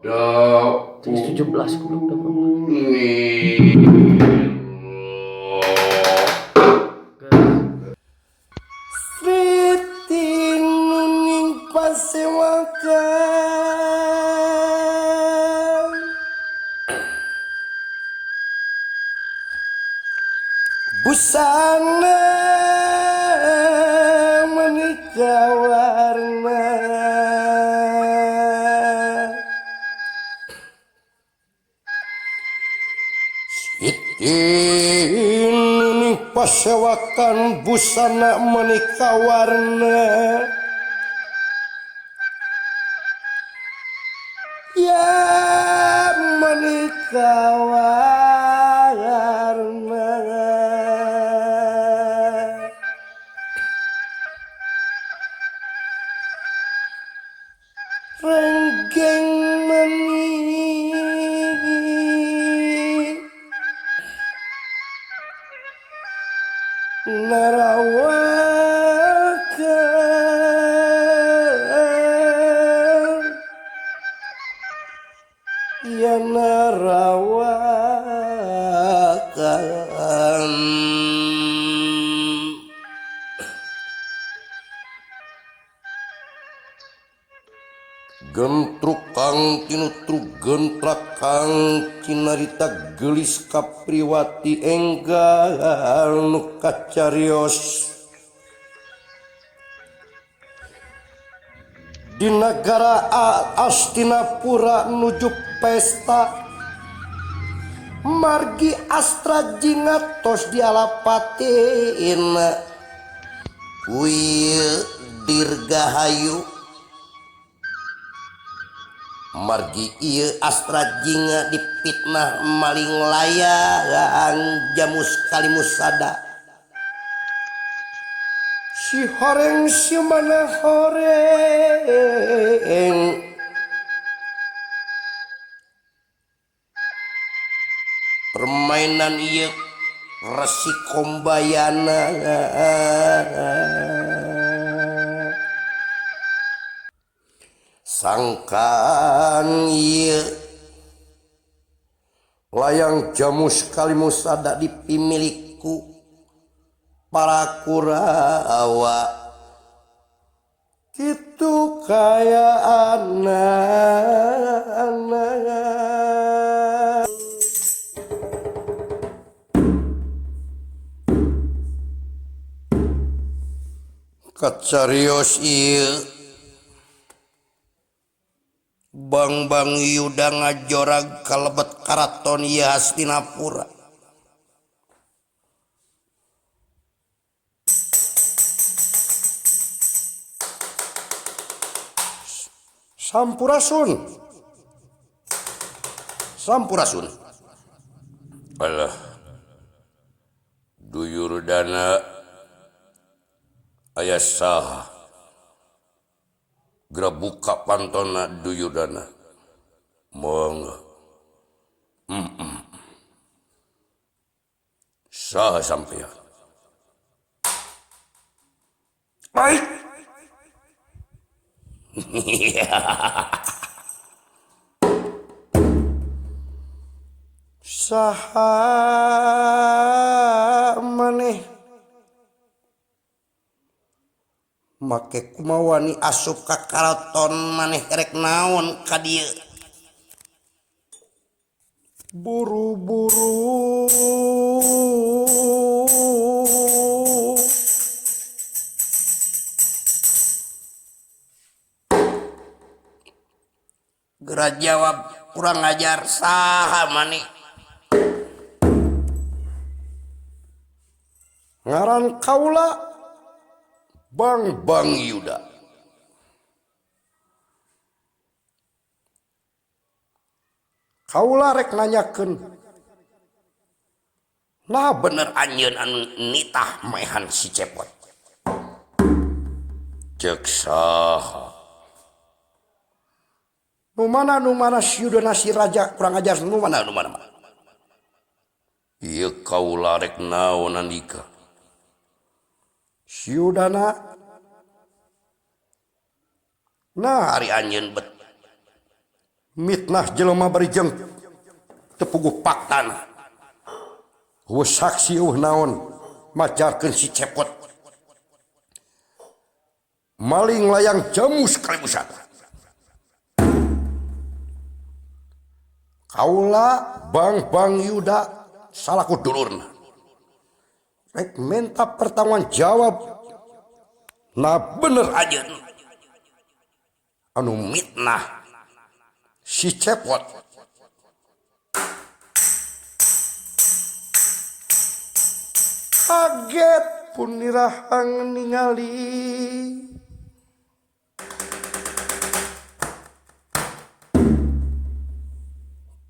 17 Siti nuning pasewakan busana menikah warna Siti nuning pasewakan busana menikah warna ya menikah warna renggeng meni narawakan ya narawakan gentruk kang tinutruk gentrak kang cinarita gelis kapriwati enggal nu kacarios di negara Astinapura nuju pesta margi astra jingatos dialapatin kuil dirgahayu margi ieu astra jinga dipitnah maling layang jamus kalimusada si horeng si mana horeng permainan ieu resi kombayana sangkan ieu layang jamus kalimusada dipimiliku para Kurawa kitu kaya anak kacarios ieu Bang Yuda ngajorag kalebet karaton ieu Hastinapura Sampurasun alah Duyurdana aya saha geura buka pantona Duyurdana monggo saha sampeyan baik saha maneh make kumawani asup ka karaton maneh rek naon ka dieu buru-buru geura jawab kurang ajar saha maneh ngaran kaula Bang Yuda kaula rek nanyakeun nah bener anjeun anu nitah maehan si cepot ceuk saha nu mana si Yudana si raja kurang ajar nu mana ieu kaula rek naon andika si Yudana nah hari anjeun bet mitnah jelema barijeng tepuguh paktana saksi naon majarkeun si cepot maling layang jamu sekali busat kaula Bang Yuda salaku dulurna rek minta pertanggung jawab nah bener aja anu mitnah si cepot kaget pun nirahang ningali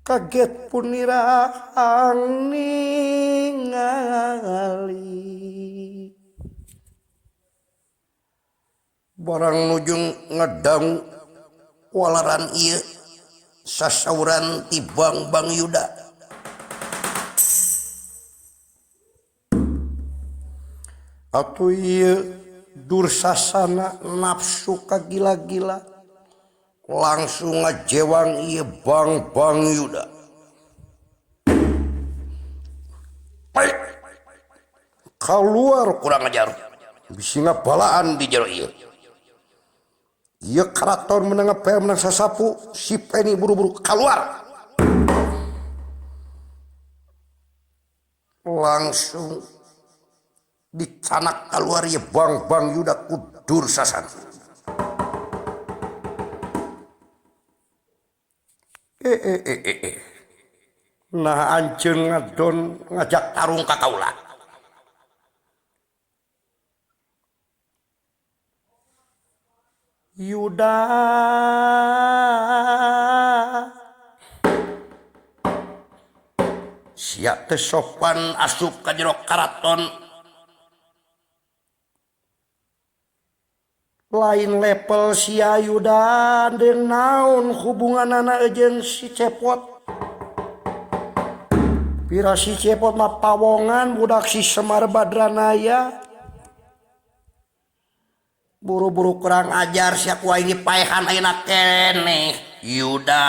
kaget pun nirahang ningali barang nujung ngedangu walaran ieu sasauran ti Bang Yuda atuh ieu Dursasana nafsu kagila-gila langsung ngajewang ieu Bang Yuda keluar kurang ajar bisi ngabalaan di jero ieu karaton menang menang sasapu si Penny buru-buru keluar langsung dicanak keluar ieu Bang Yuda ku Dursasana nah anjeun ngadon ngajak tarung ka kaula Yuda sia teu sopan asup ka jero karaton lain level sia Yuda deung naon hubunganana jeung si cepot pira si cepot mah pawongan budak si Semar Badranaya buru-buru kurang ajar sia ku ini paehan ayeuna keneh Yuda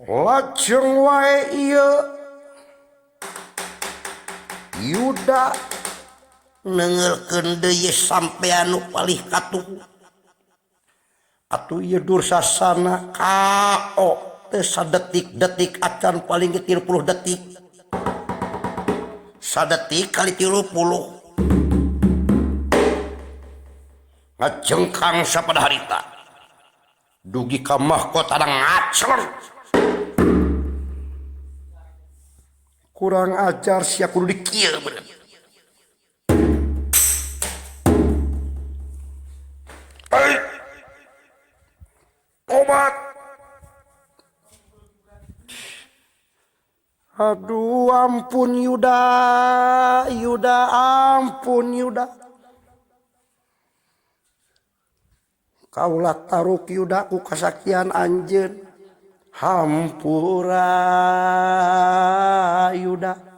lajeng wae ieu Yuda nengeulkeun deui sampean nu palih katuh atuh ieu Dursasana KO teu sadetik-detik acan paling ge 30 detik sadetik kali 30 ngajengkang sapada harita dugi ka mahkota ngacor kurang ajar sia kudu dikieu bener obat aduh ampun Yuda ampun Yuda kaula taruk Yuda ku kasakian anjeun hampura Yuda